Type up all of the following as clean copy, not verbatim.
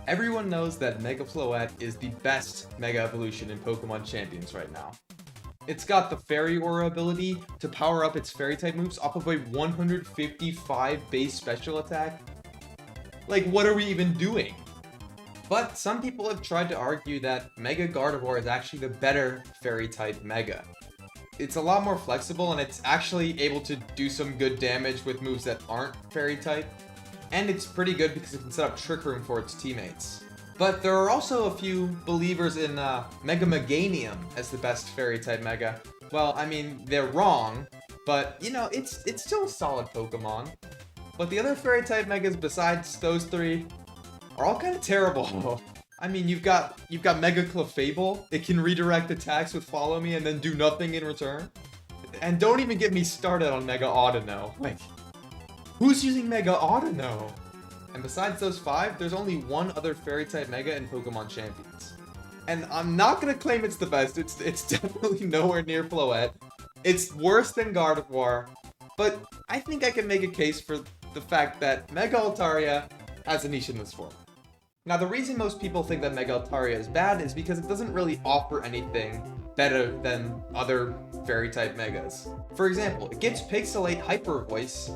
Everyone knows that Mega Floette is the best Mega Evolution in Pokemon Champions right now. It's got the Fairy Aura ability to power up its Fairy-type moves off of a 155 base special attack. Like, what are we even doing? But some people have tried to argue that Mega Gardevoir is actually the better Fairy-type Mega. It's a lot more flexible, and it's actually able to do some good damage with moves that aren't Fairy-type. And it's pretty good because it can set up Trick Room for its teammates. But there are also a few believers in Mega Meganium as the best Fairy-type Mega. Well, I mean, they're wrong, but, you know, it's still a solid Pokemon. But the other Fairy-type Megas besides those three are all kind of terrible. I mean, you've got Mega Clefable. It can redirect attacks with Follow Me and then do nothing in return. And don't even get me started on Mega Audino. Like, who's using Mega Audino? And besides those five, there's only one other Fairy-type Mega in Pokemon Champions. And I'm not gonna claim it's the best. It's definitely nowhere near Floette. It's worse than Gardevoir, but I think I can make a case for the fact that Mega Altaria has a niche in this form. Now, the reason most people think that Mega Altaria is bad is because it doesn't really offer anything better than other Fairy-type Megas. For example, it gives Pixelate Hyper Voice,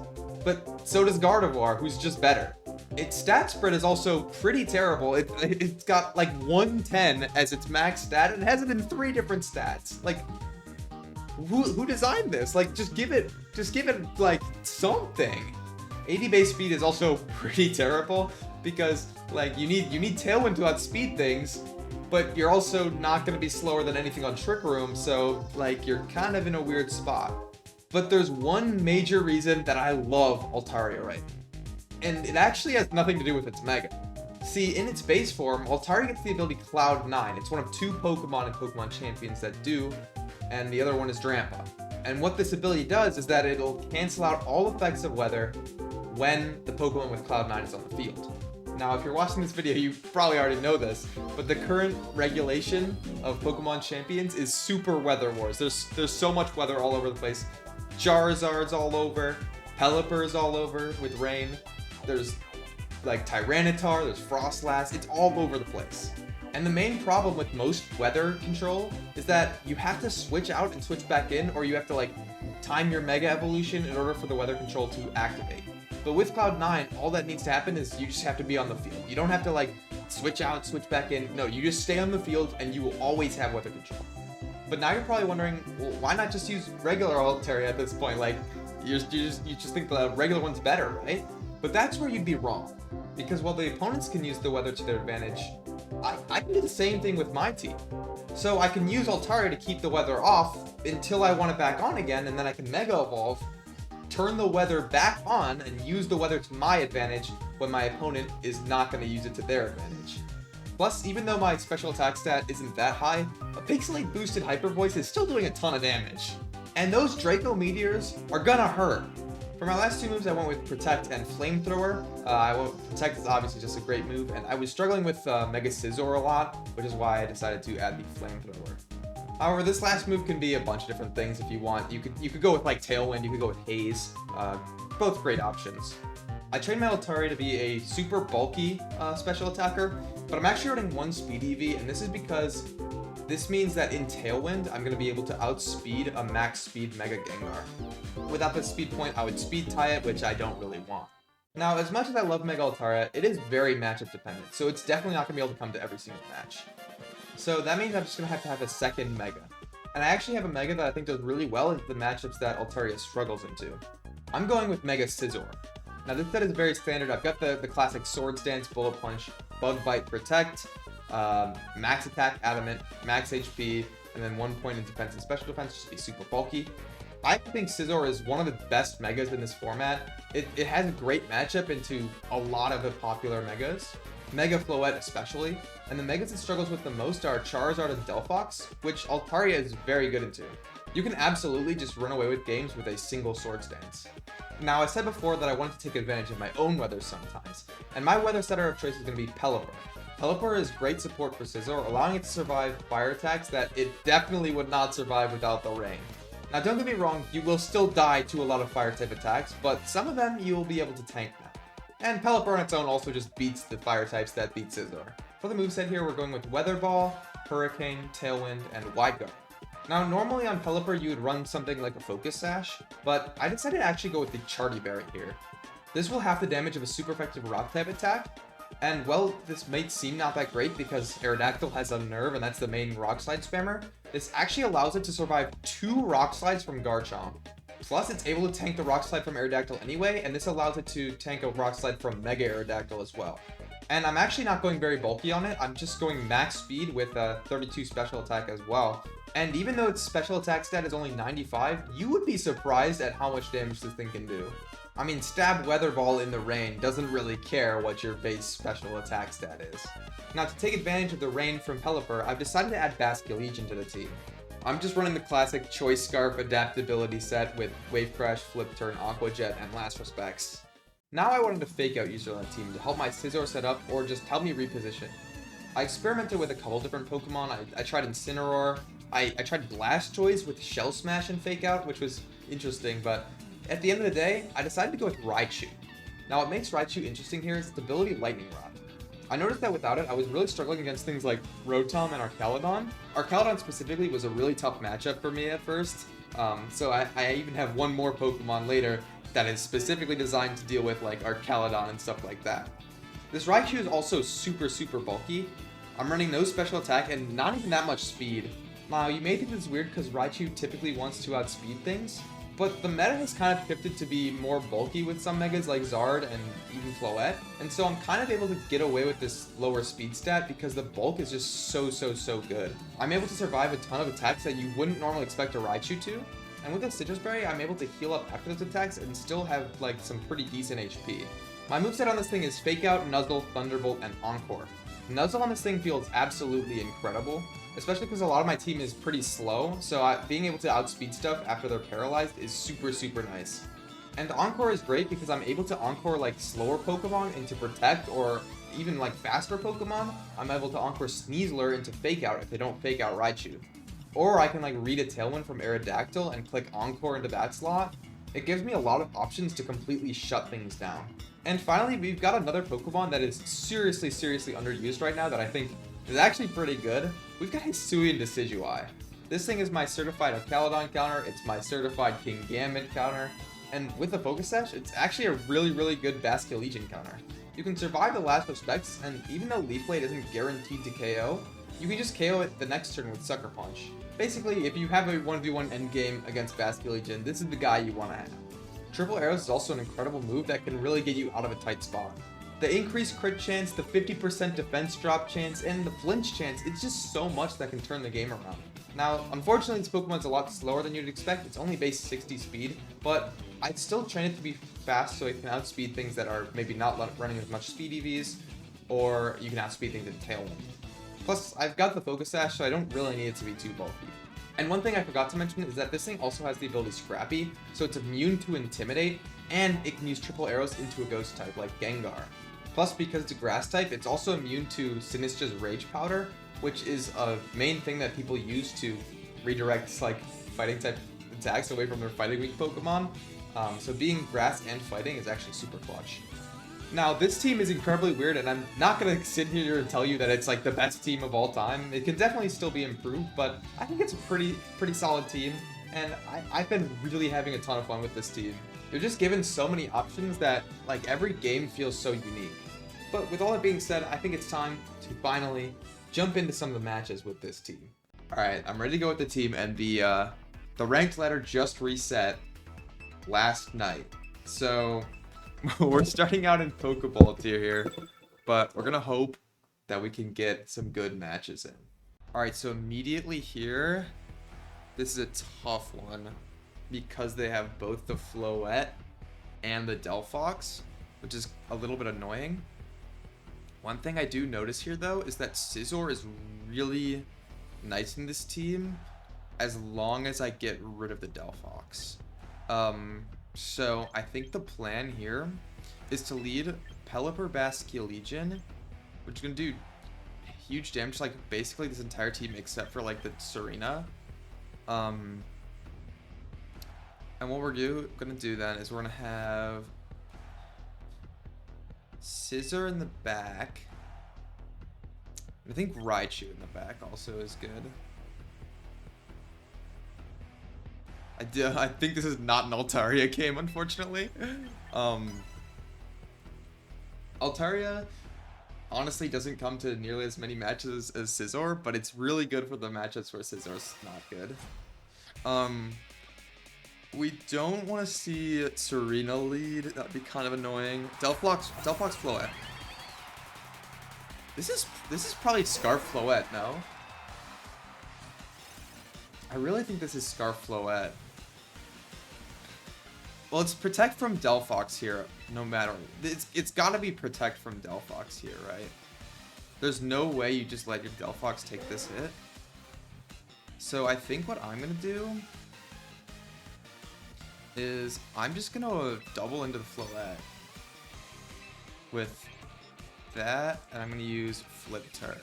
but so does Gardevoir, who's just better. Its stat spread is also pretty terrible. It's got like 110 as its max stat, and it has it in 3 different stats. Like, who designed this? Like, just give it like something. 80 base speed is also pretty terrible because like you need Tailwind to outspeed things, but you're also not going to be slower than anything on Trick Room, so like you're kind of in a weird spot. But there's one major reason that I love Altaria right now. And it actually has nothing to do with its Mega. See, in its base form, Altaria gets the ability Cloud9. It's one of 2 Pokemon in Pokemon Champions that do, and the other one is Drampa. And what this ability does is that it'll cancel out all effects of weather when the Pokemon with Cloud9 is on the field. Now, if you're watching this video, you probably already know this, but the current regulation of Pokemon Champions is Super Weather Wars. There's so much weather all over the place. Charizard's all over, Pelipper's all over with rain. There's like Tyranitar, there's Frostlass, it's all over the place. And the main problem with most weather control is that you have to switch out and switch back in, or you have to like time your Mega Evolution in order for the weather control to activate. But with Cloud9, all that needs to happen is you just have to be on the field. You don't have to like switch out, switch back in. No, you just stay on the field and you will always have weather control. But now you're probably wondering, well, why not just use regular Altaria at this point? Like, you just think the regular one's better, right? But that's where you'd be wrong. Because while the opponents can use the weather to their advantage, I can do the same thing with my team. So I can use Altaria to keep the weather off until I want it back on again, and then I can Mega Evolve, turn the weather back on, and use the weather to my advantage when my opponent is not going to use it to their advantage. Plus, even though my special attack stat isn't that high, a Pixelate boosted Hyper Voice is still doing a ton of damage. And those Draco Meteors are gonna hurt. For my last 2 moves, I went with Protect and Flamethrower. Protect is obviously just a great move, and I was struggling with Mega Scizor a lot, which is why I decided to add the Flamethrower. However, this last move can be a bunch of different things if you want. You could go with like Tailwind, you could go with Haze. Both great options. I trained my Altaria to be a super bulky special attacker, but I'm actually running 1 Speed EV, and this is because this means that in Tailwind, I'm going to be able to outspeed a max speed Mega Gengar. Without the speed point, I would speed tie it, which I don't really want. Now, as much as I love Mega Altaria, it is very matchup dependent, so it's definitely not going to be able to come to every single match. So that means I'm just going to have a second Mega. And I actually have a Mega that I think does really well in the matchups that Altaria struggles into. I'm going with Mega Scizor. Now this set is very standard. I've got the classic Sword Stance, Bullet Punch, Bug Bite, Protect, Max Attack, Adamant, Max HP, and then 1 point in defense and special defense just to be super bulky. I think Scizor is one of the best Megas in this format. It has a great matchup into a lot of the popular Megas, Mega Floette especially, and the Megas it struggles with the most are Charizard and Delphox, which Altaria is very good into. You can absolutely just run away with games with a single Sword Stance. Now, I said before that I wanted to take advantage of my own weather sometimes, and my weather setter of choice is going to be Pelipper. Pelipper is great support for Scizor, allowing it to survive fire attacks that it definitely would not survive without the rain. Now, don't get me wrong, you will still die to a lot of fire type attacks, but some of them you will be able to tank now. And Pelipper on its own also just beats the fire types that beat Scizor. For the moveset here, we're going with Weather Ball, Hurricane, Tailwind, and Wide Guard. Now, normally on Pelipper, you would run something like a Focus Sash, but I decided to actually go with the Charty Berry here. This will half the damage of a super effective Rock-type attack, and well, this might seem not that great because Aerodactyl has a Nerve and that's the main Rock Slide spammer. This actually allows it to survive 2 Rock Slides from Garchomp. Plus, it's able to tank the Rock Slide from Aerodactyl anyway, and this allows it to tank a Rock Slide from Mega Aerodactyl as well. And I'm actually not going very bulky on it, I'm just going max speed with a 32 special attack as well. And even though its special attack stat is only 95, you would be surprised at how much damage this thing can do. I mean, stab Weather Ball in the rain doesn't really care what your base special attack stat is. Now, to take advantage of the rain from Pelipper, I've decided to add Basculegion to the team. I'm just running the classic Choice Scarf adaptability set with Wave Crash, Flip Turn, Aqua Jet, and Last Respects. Now I wanted a Fake Out user on the team to help my Scizor set up or just help me reposition. I experimented with a couple different Pokemon. I tried Incineroar, I tried Blastoise with Shell Smash and Fake Out, which was interesting, but at the end of the day, I decided to go with Raichu. Now what makes Raichu interesting here is its ability Lightning Rod. I noticed that without it, I was really struggling against things like Rotom and Archaludon. Archaludon specifically was a really tough matchup for me at first, so I even have one more Pokemon later that is specifically designed to deal with like Archaludon and stuff like that. This Raichu is also super bulky. I'm running no special attack and not even that much speed. Now, you may think this is weird because Raichu typically wants to outspeed things, but the meta has kind of shifted to be more bulky with some Megas like Zard and even Floette, and so I'm kind of able to get away with this lower speed stat because the bulk is just so good. I'm able to survive a ton of attacks that you wouldn't normally expect a Raichu to, and with the Citrus Berry, I'm able to heal up after those attacks and still have like some pretty decent HP. My moveset on this thing is Fake Out, Nuzzle, Thunderbolt, and Encore. Nuzzle on this thing feels absolutely incredible, especially because a lot of my team is pretty slow, so being able to outspeed stuff after they're paralyzed is super nice. And Encore is great because I'm able to Encore like slower Pokemon into Protect, or even like faster Pokemon, I'm able to Encore Sneasler into Fake Out if they don't Fake Out Raichu. Or I can like read a Tailwind from Aerodactyl and click Encore into that slot. It gives me a lot of options to completely shut things down. And finally, we've got another Pokemon that is seriously underused right now that I think is actually pretty good. We've got Hisuian Decidueye. This thing is my certified Archaludon counter, it's my certified Kingambit counter, and with the Focus Sash, it's actually a really good Basculegion counter. You can survive the Last Respects, and even though Leaf Blade isn't guaranteed to KO, you can just KO it the next turn with Sucker Punch. Basically, if you have a 1v1 endgame against Basculegion, this is the guy you want to have. Triple Arrows is also an incredible move that can really get you out of a tight spot. The increased crit chance, the 50% defense drop chance, and the flinch chance, it's just so much that can turn the game around. Now, unfortunately, this Pokemon's a lot slower than you'd expect. It's only base 60 speed, but I'd still train it to be fast so it can outspeed things that are maybe not running as much speed EVs, or you can outspeed things in Tailwind. Plus, I've got the Focus Sash, so I don't really need it to be too bulky. And one thing I forgot to mention is that this thing also has the ability Scrappy, so it's immune to Intimidate, and it can use triple arrows into a ghost type like Gengar. Plus, because it's a grass type, it's also immune to Sinistra's Rage Powder, which is a main thing that people use to redirect like fighting type attacks away from their fighting weak Pokemon. So being grass and fighting is actually super clutch. Now, this team is incredibly weird, and I'm not going to sit here and tell you that it's like the best team of all time. It can definitely still be improved, but I think it's a pretty solid team, and I've been really having a ton of fun with this team. You're just given so many options that like every game feels so unique. But with all that being said, I think it's time to finally jump into some of the matches with this team. Alright, I'm ready to go with the team, and the ranked ladder just reset last night. So we're starting out in Pokeball tier here, but we're gonna hope that we can get some good matches in. Alright, so immediately here, this is a tough one because they have both the Floette and the Delphox, which is a little bit annoying. One thing I do notice here though is that Scizor is really nice in this team as long as I get rid of the Delphox. So I think the plan here is to lead Pelipper Basculegion, which is going to do huge damage, like basically this entire team except for like the Serena. And what we're going to do then is we're going to have Scissor in the back. I think Raichu in the back also is good. I think this is not an Altaria game, unfortunately. Altaria honestly doesn't come to nearly as many matches as Scizor, but it's really good for the matchups where Scizor's not good. We don't want to see Serena lead. That'd be kind of annoying. Delphox Floette. This is probably Scarf Floette, no? I really think this is Scarf Floette. Well, it's Protect from Delphox here, no matter. It's gotta be Protect from Delphox here, right? There's no way you just let your Delphox take this hit. So I think what I'm gonna do is I'm just gonna double into the Floette with that, and I'm gonna use Flip Turn.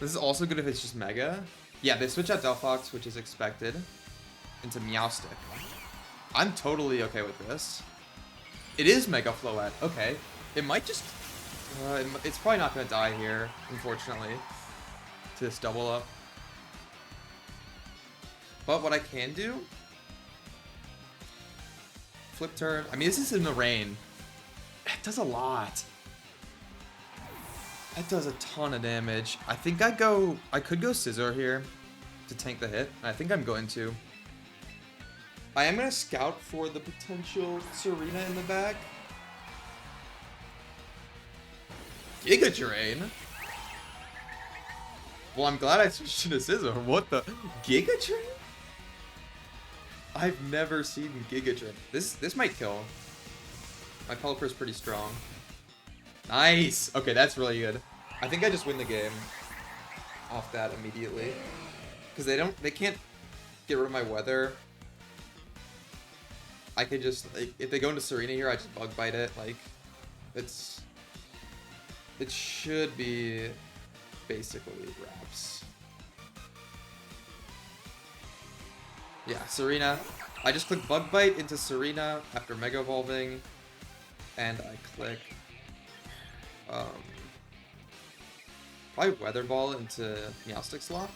This is also good if it's just Mega. Yeah, they switch out Delphox, which is expected, into Meowstic. I'm totally okay with this. It is Mega Floette. Okay. It might just... it's probably not going to die here, unfortunately, to this double up. But what I can do... Flip Turn. I mean, this is in the rain. It does a lot. That does a ton of damage. I think I could go Scizor here to tank the hit. I think I'm going to. I am going to scout for the potential Serena in the back. Giga Drain? Well, I'm glad I switched to Scizor. What the? Giga Drain? I've never seen Giga Drain. This might kill. My Pelipper's pretty strong. Nice! Okay, that's really good. I think I just win the game off that immediately. Because they can't get rid of my weather. I could just, like, if they go into Serena here, I just Bug Bite it. Like, it should be basically wraps. Yeah, Serena. I just click Bug Bite into Serena after Mega Evolving. And I click probably Weather Ball into Meowstic slot.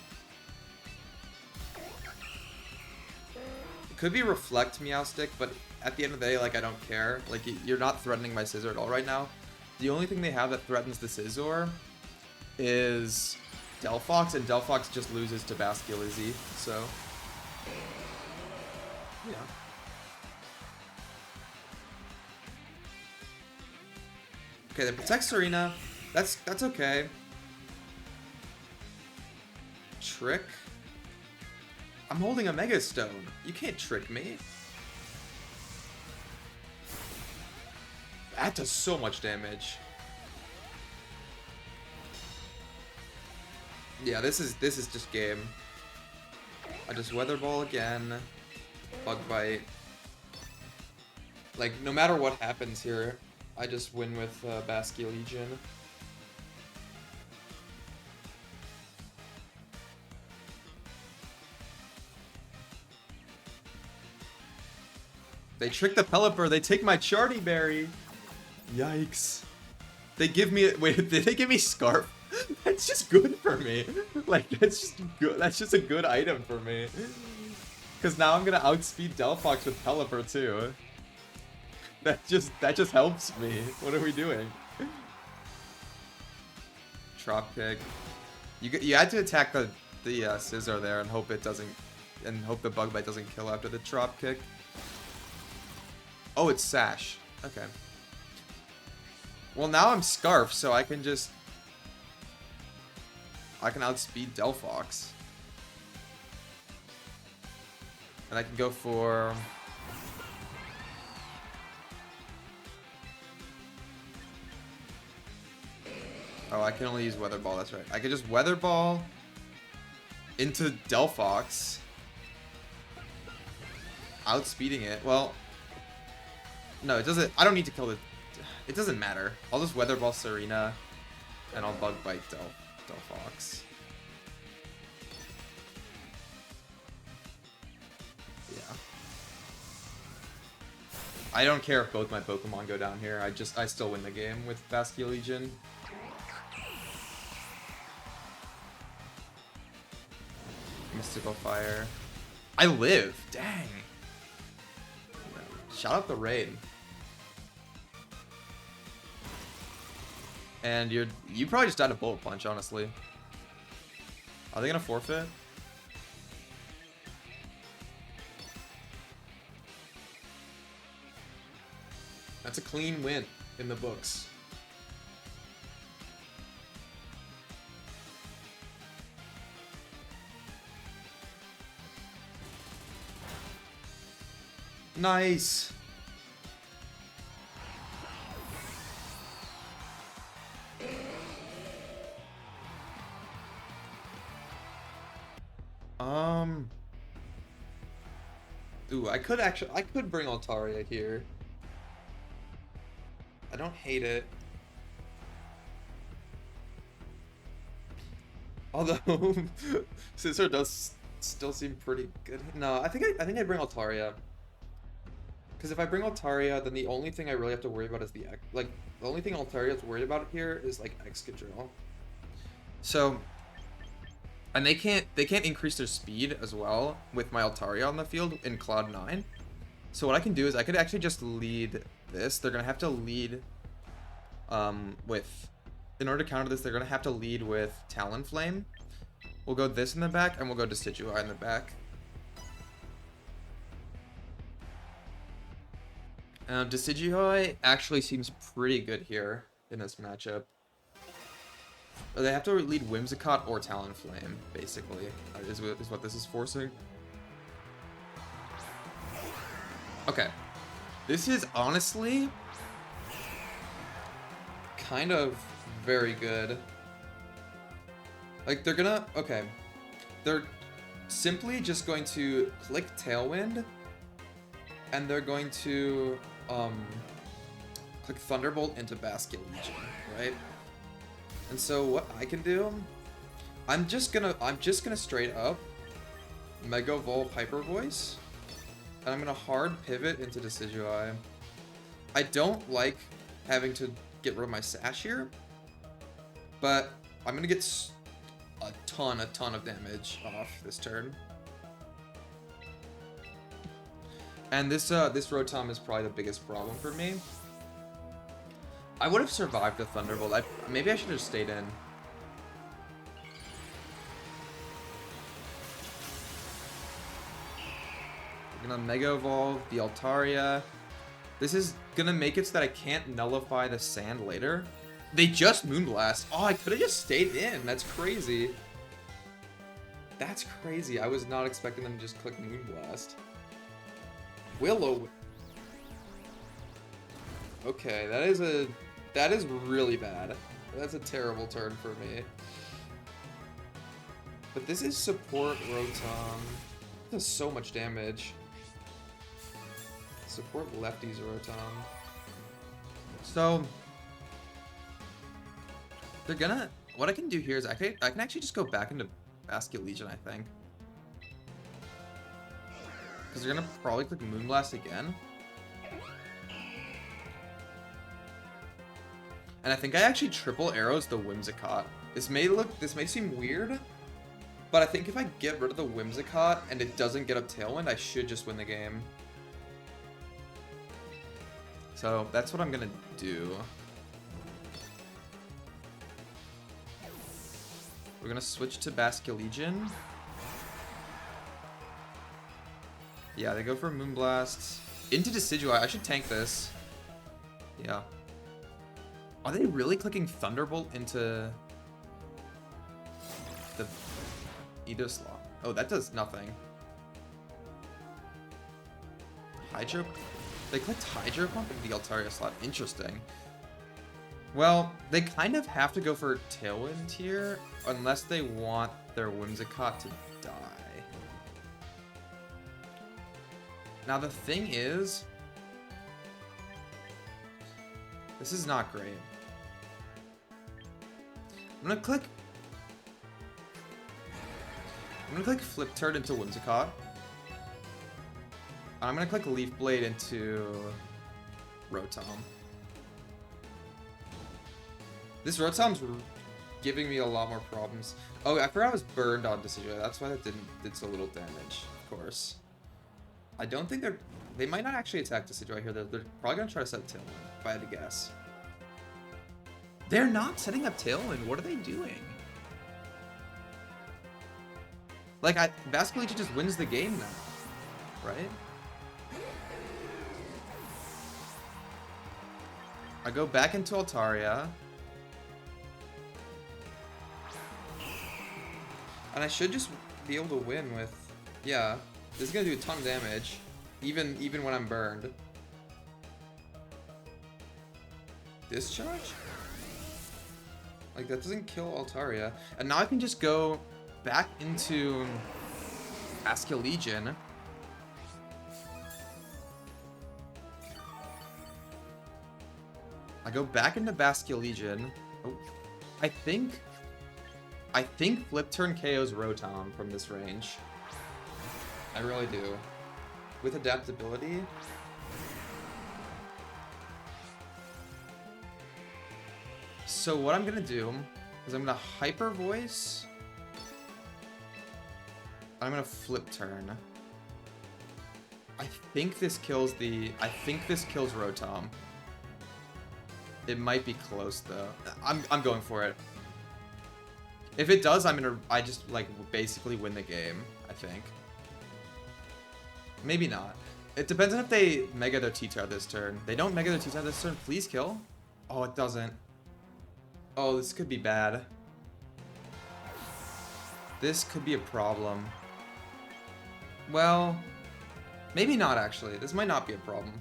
It could be Reflect Meowstic, but at the end of the day, like, I don't care. Like, you're not threatening my Scizor at all right now. The only thing they have that threatens the Scizor is Delphox, and Delphox just loses to Basculizzi, so... yeah. Okay, they protect Serena. That's okay. Trick? I'm holding a Mega Stone. You can't trick me. That does so much damage. Yeah, this is just game. I just Weather Ball again. Bug Bite. Like, no matter what happens here, I just win with Basculegion. They trick the Pelipper. They take my Charty Berry. Yikes. They give me... Wait, did they give me Scarf? That's just good for me. Like, that's just good. That's just a good item for me. Because now I'm going to outspeed Delphox with Pelipper, too. That just helps me. What are we doing? Trop Kick. You had to attack the Scizor there and hope it doesn't... And hope the Bug Bite doesn't kill after the Trop Kick. Oh, it's Sash. Okay. Well, now I'm Scarf, so I can just... I can outspeed Delphox. And I can go for... Oh, I can only use Weather Ball, that's right. I could just Weather Ball into Delphox. Outspeeding it. Well... No, it doesn't... I don't need to kill it. It doesn't matter. I'll just Weather Ball Serena, and I'll Bug Bite Delphox. Yeah. I don't care if both my Pokemon go down here. I still win the game with Basculegion. Mystical Fire. I live. Dang. Shout out the raid. And you probably just died a Bullet Punch, honestly. Are they gonna forfeit? That's a clean win in the books. Nice. Ooh, I could bring Altaria here. I don't hate it. Although Scizor does still seem pretty good. No, I think I bring Altaria. Because if I bring Altaria, then the only thing I really have to worry about is the only thing Altaria's worried about here is like Excadrill. So, and they can't increase their speed as well with my Altaria on the field in Cloud 9. So what I can do is I could actually just lead this. They're gonna have to lead in order to counter this, they're gonna have to lead with Talonflame. We'll go this in the back, and we'll go Decidueye in the back. Decidueye actually seems pretty good here in this matchup. They have to lead Whimsicott or Talonflame, basically, is what this is forcing. Okay. This is honestly kind of very good. Like, they're simply just going to click Tailwind, and they're going to click Thunderbolt into Basculegion, right? And so what I can do, I'm just gonna straight up Mega Evolve Hyper Voice, and I'm gonna hard pivot into Decidueye. I don't like having to get rid of my Sash here, but I'm gonna get a ton of damage off this turn. And this Rotom is probably the biggest problem for me. I would have survived the Thunderbolt. Maybe I should have stayed in. We're gonna Mega Evolve the Altaria. This is gonna make it so that I can't nullify the Sand later. They just Moonblast. Oh, I could have just stayed in. That's crazy. That's crazy. I was not expecting them to just click Moonblast. Willow. Okay, that is really bad. That's a terrible turn for me. But this is support Rotom. It does so much damage. Support lefties Rotom. So they're gonna. What I can do here is I can actually just go back into Basculegion, I think. Because they're gonna probably click Moonblast again. And I think I actually triple arrows the Whimsicott. This may seem weird, but I think if I get rid of the Whimsicott and it doesn't get up Tailwind, I should just win the game. So that's what I'm gonna do. We're gonna switch to Basculegion. Yeah, they go for Moonblast. Into Decidueye. I should tank this. Yeah. Are they really clicking Thunderbolt into the Edoslot? Oh, that does nothing. Hydro? They clicked Hydro Pump into the Altaria slot. Interesting. Well, they kind of have to go for Tailwind here, unless they want their Whimsicott to die. Now the thing is, this is not great. I'm gonna click Flip Turret into Whimsicott. I'm gonna click Leaf Blade into Rotom. This Rotom's giving me a lot more problems. Oh, I forgot I was burned on Decidueye. That's why that did so little damage, of course. I don't think they might not actually attack Decidueye here. They're probably gonna try to set Tailwind, if I had to guess. They're not setting up Tailwind. What are they doing? Like, Basculegion just wins the game now, right? I go back into Altaria. And I should just be able to win with... Yeah, this is gonna do a ton of damage, even when I'm burned. Discharge? Like, that doesn't kill Altaria. And now I can just go back into Basculegion. I go back into Basculegion. Oh, I think Flip Turn KO's Rotom from this range. I really do. With adaptability. So what I'm gonna do is I'm gonna Hyper Voice. I'm gonna Flip Turn. I think this kills Rotom. It might be close though. I'm going for it. If it does, I just like basically win the game, I think. Maybe not. It depends on if they Mega their T-Tar this turn. They don't Mega their T-Tar this turn, please kill. Oh, it doesn't. Oh, this could be bad. This could be a problem. Well, maybe not actually. This might not be a problem.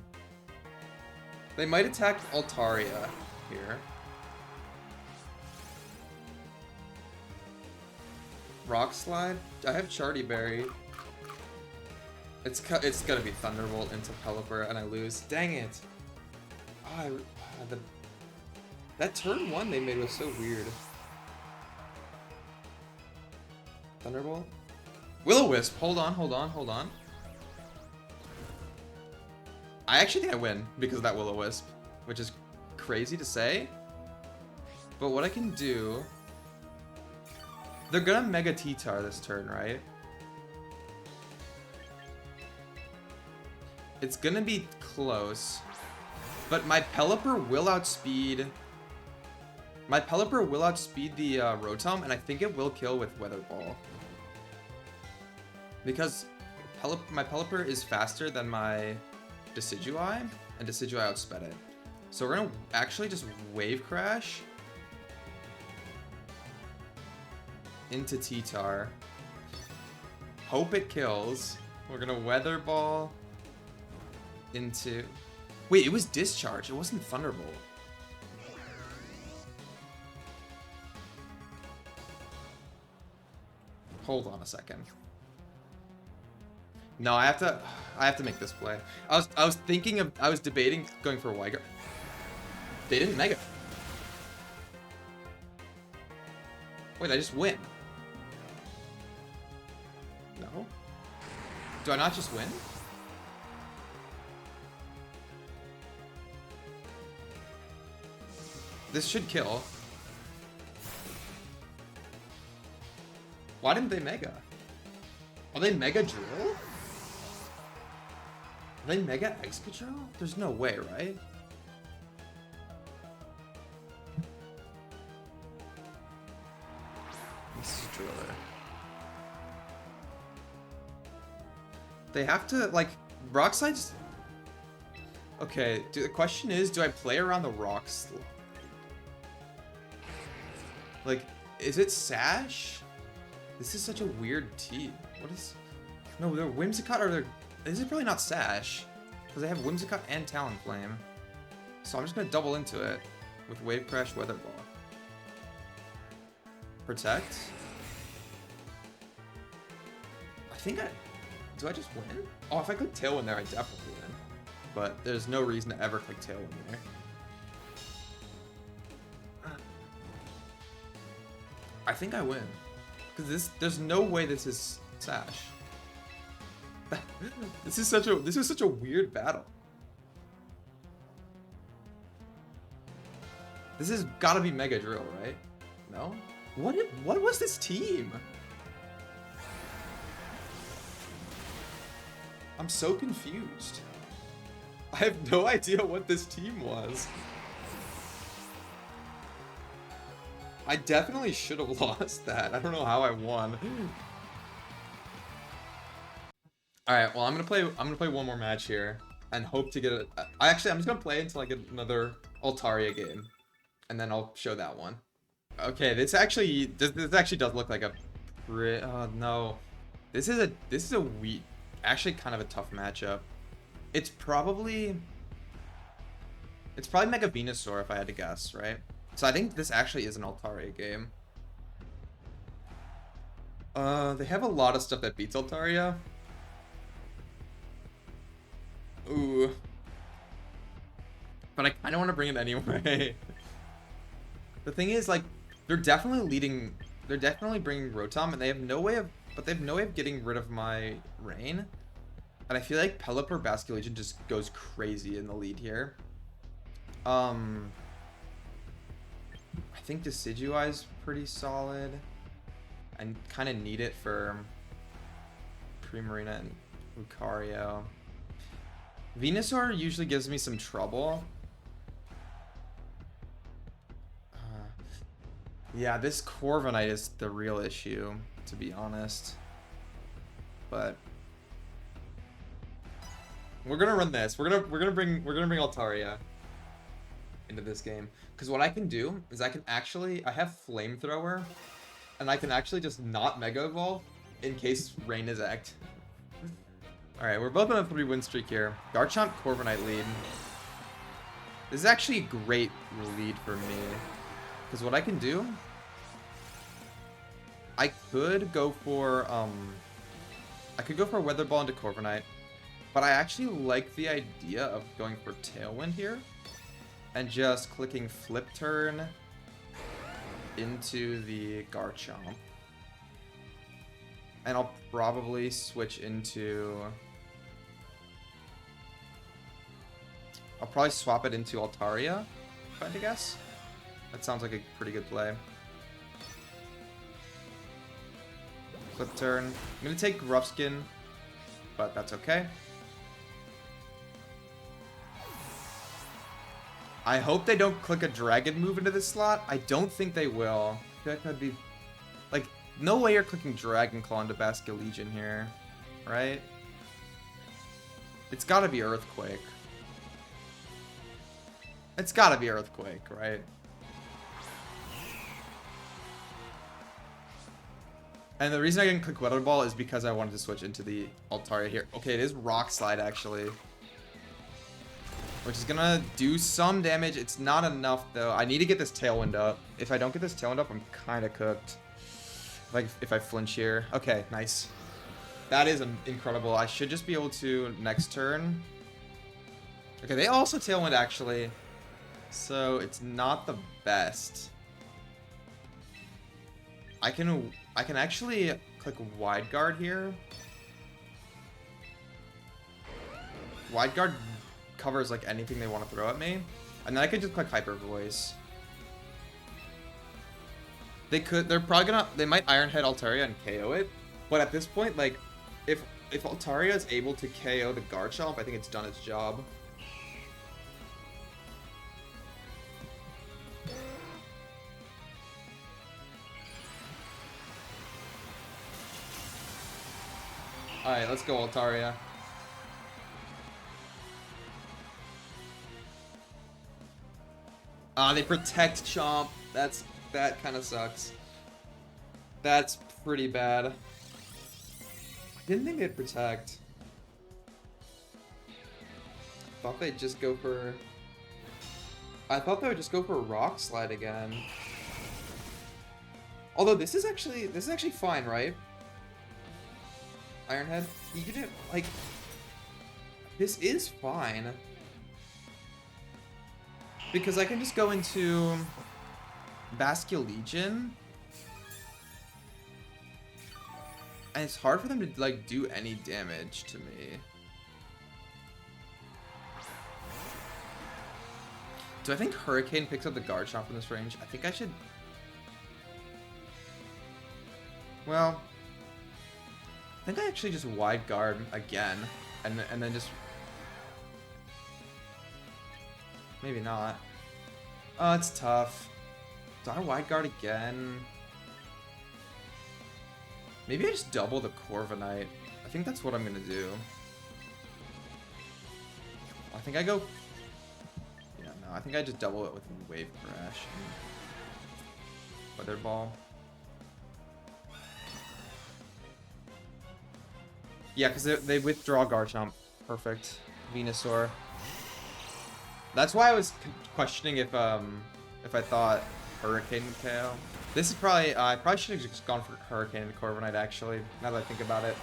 They might attack Altaria here. Rock Slide? I have Charty Berry. It's gonna be Thunderbolt into Pelipper and I lose. Dang it! Oh, that turn 1 they made was so weird. Thunderbolt? Will-O-Wisp! Hold on. I actually think I win because of that Will-O-Wisp, which is crazy to say. But what I can do... They're gonna Mega T-Tar this turn, right? It's gonna be close. But my Pelipper will outspeed... My Pelipper will outspeed the Rotom, and I think it will kill with Weather Ball. Because my Pelipper is faster than my Decidueye, and Decidueye outsped it. So we're gonna actually just Wave Crash into T-Tar. Hope it kills. We're gonna Weather Ball into... Wait, it was Discharge. It wasn't Thunderbolt. Hold on a second. No, I have to make this play. I was debating going for a Weiger. They didn't Mega. Wait, I just win. No? Do I not just win? This should kill. Why didn't they Mega? Are they Mega Drill? Are they Mega Excadrill? There's no way, right? This is Driller. They have to, like, Rock Slide's... Okay, the question is, do I play around the Rock Slide? Like, is it Sash? This is such a weird team. What is... No, they're Whimsicott or they're... This is probably not Sash. Because they have Whimsicott and Talonflame. So I'm just going to double into it with Wave Crash, Weather Ball. Protect. I think I... Do I just win? Oh, if I click Tailwind there, I definitely win. But there's no reason to ever click Tailwind there. I think I win. Because there's no way this is Sash. This is such a weird battle. This has gotta be Mega Drill, right? No? What was this team? I'm so confused. I have no idea what this team was. I definitely should have lost that. I don't know how I won. Alright, well I'm gonna play one more match here and hope to get a I'm just gonna play until I get another Altaria game. And then I'll show that one. Okay, this actually does look like a oh no. This is a weak, actually kind of a tough matchup. It's probably Mega Venusaur if I had to guess, right? So I think this actually is an Altaria game. They have a lot of stuff that beats Altaria. Ooh. But I kind of want to bring it anyway. The thing is, like, they're definitely bringing Rotom, and they have no way of getting rid of my Rain. And I feel like Pelipper Basculation just goes crazy in the lead here. I think Decidueye is pretty solid. I kind of need it for Primarina and Lucario. Venusaur usually gives me some trouble. Yeah, this Corviknight is the real issue, to be honest. But we're gonna run this. We're gonna bring Altaria into this game, because what I can do is I have Flamethrower, and I can actually just not Mega Evolve in case Rain is act. All right, we're both on a 3-win streak here. Garchomp Corviknight lead. This is actually a great lead for me, because what I can do, I could go for Weather Ball into Corviknight, but I actually like the idea of going for Tailwind here and just clicking Flip Turn into the Garchomp. And I'll probably switch into... I'll probably swap it into Altaria, if I had to guess. That sounds like a pretty good play. Flip turn. I'm gonna take Rough Skin, but that's okay. I hope they don't click a dragon move into this slot. I don't think they will. I feel like that'd be... Like, no way you're clicking Dragon Claw into Basculegion here, right? It's gotta be Earthquake. It's gotta be Earthquake, right? And the reason I didn't click Weather Ball is because I wanted to switch into the Altaria here. Okay, it is Rock Slide, actually. Which is gonna do some damage. It's not enough, though. I need to get this Tailwind up. If I don't get this Tailwind up, I'm kind of cooked. Like, if I flinch here. Okay, nice. That is incredible. I should just be able to next turn. Okay, they also Tailwind, actually. So, it's not the best. I can actually click Wide Guard here. Wide Guard covers like anything they want to throw at me. And then I could just click Hyper Voice. They're probably gonna, they might Iron Head Altaria and KO it. But at this point, like, if Altaria is able to KO the Garchomp, I think it's done its job. Alright, let's go, Altaria. They protect Chomp. That kind of sucks. That's pretty bad. I didn't think they'd protect. Thought they'd just go for... I thought they would just go for Rock Slide again. Although this is actually fine, right? Iron Head, you could do, like, this is fine. Because I can just go into Basculegion. And it's hard for them to, like, do any damage to me. Do I think Hurricane picks up the Garchomp from this range? I think I should... Well... I think I actually just wide guard again. And then just... Maybe not. Oh, it's tough. Do I wide guard again? Maybe I just double the Corviknight. I think that's what I'm gonna do. I think I go... Yeah, no, I think I just double it with Wave Crash and Weather Ball. Yeah, because they withdraw Garchomp. Perfect. Venusaur. That's why I was questioning if I thought Hurricane would KO. This is probably... I probably should have just gone for Hurricane and Corviknight, actually, now that I think about it.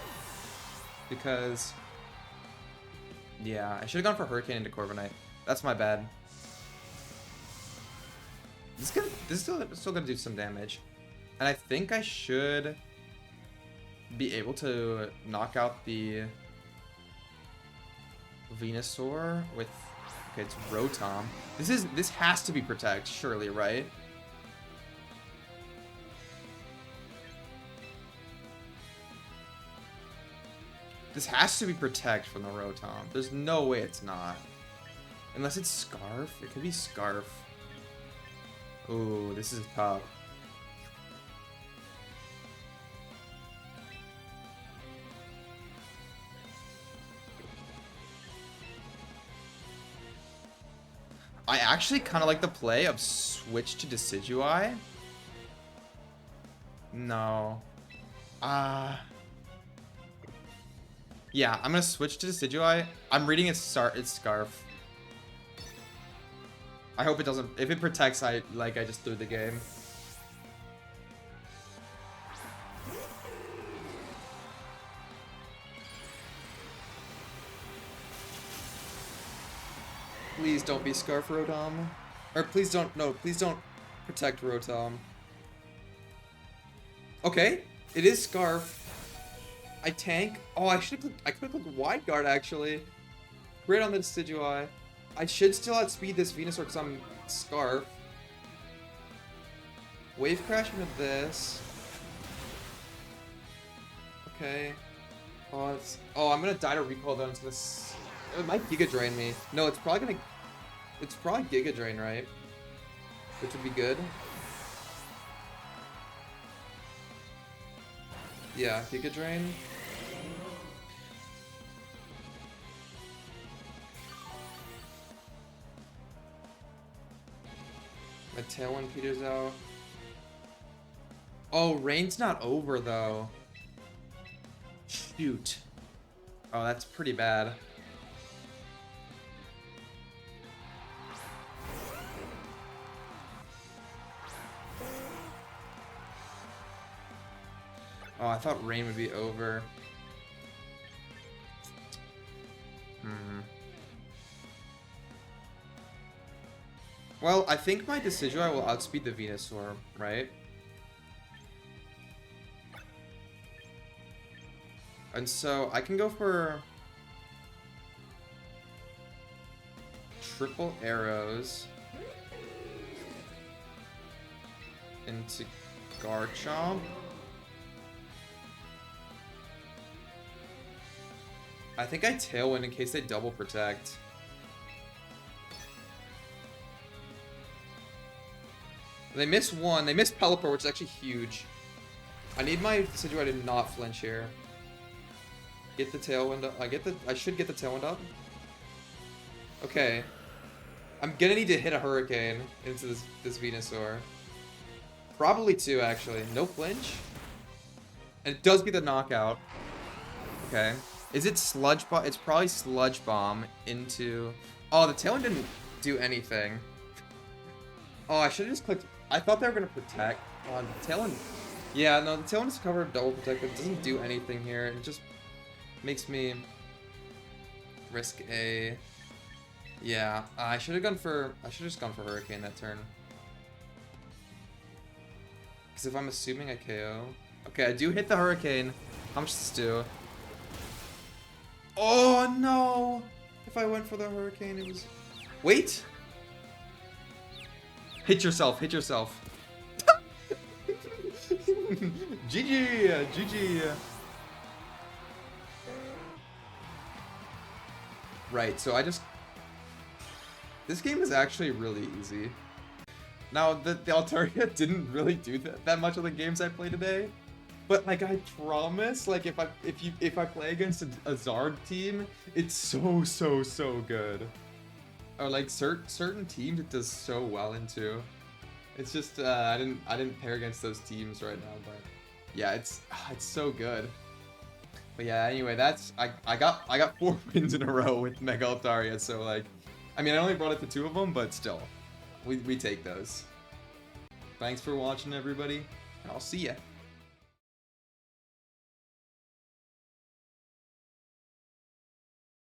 Because... Yeah, I should have gone for Hurricane into Corviknight. That's my bad. This is still gonna do some damage. And I think I should be able to knock out the Venusaur with... Okay, it's Rotom. This has to be Protect, surely, right? This has to be Protect from the Rotom. There's no way it's not. Unless it's Scarf. It could be Scarf. Ooh, this is tough. I actually kind of like the play of switch to Decidueye. No. Yeah, I'm gonna switch to Decidueye. I'm reading its Scarf. I hope it doesn't... If it protects, I just threw the game. Please don't be Scarf Rotom. Or please don't... No, please don't protect Rotom. Okay, it is Scarf. I tank. Oh, I could have clicked Wide Guard, actually. Great on the Decidueye. I should still outspeed this Venusaur because I'm Scarf. Wave Crash into this. Okay. Oh, I'm gonna die to Recall though. It's gonna... It might Giga Drain me. No, it's probably gonna... It's probably Giga Drain, right? Which would be good. Yeah, Giga Drain. My Tailwind peters out. Oh, rain's not over though. Shoot. Oh, that's pretty bad. Oh, I thought rain would be over. Well, I think my Decidueye will outspeed the Venusaur, right? And so I can go for triple arrows into Garchomp. I think I Tailwind in case they double protect. They miss one. They miss Pelipper, which is actually huge. I need my Decidueye to not flinch here. Get the Tailwind up. I should get the Tailwind up. Okay. I'm gonna need to hit a Hurricane into this Venusaur. Probably two, actually. No flinch. And it does get the knockout. Okay. Is it Sludge Bomb? It's probably Sludge Bomb into... Oh, the Tailwind didn't do anything. Oh, I should have just clicked... I thought they were going to protect. Oh, the Tailwind... Yeah, no, the Tailwind is covered double protect, but it doesn't do anything here. It just makes me risk a... Yeah, I should have gone for... I should have just gone for Hurricane that turn. Because if I'm assuming I KO... Okay, I do hit the Hurricane. How much does this do? Oh, no! If I went for the Hurricane, it was... Wait! Hit yourself, hit yourself. GG, GG. Right, so this game is actually really easy. Now, the Altaria didn't really do that much of the games I played today, but like I promise, like if I play against a Zard team, it's so good. Or like certain teams it does so well into. It's just I didn't pair against those teams right now, but yeah, it's so good. But yeah, anyway, I got 4 wins in a row with Mega Altaria, so like, I mean I only brought it to 2 of them, but still, we take those. Thanks for watching, everybody. I'll see ya.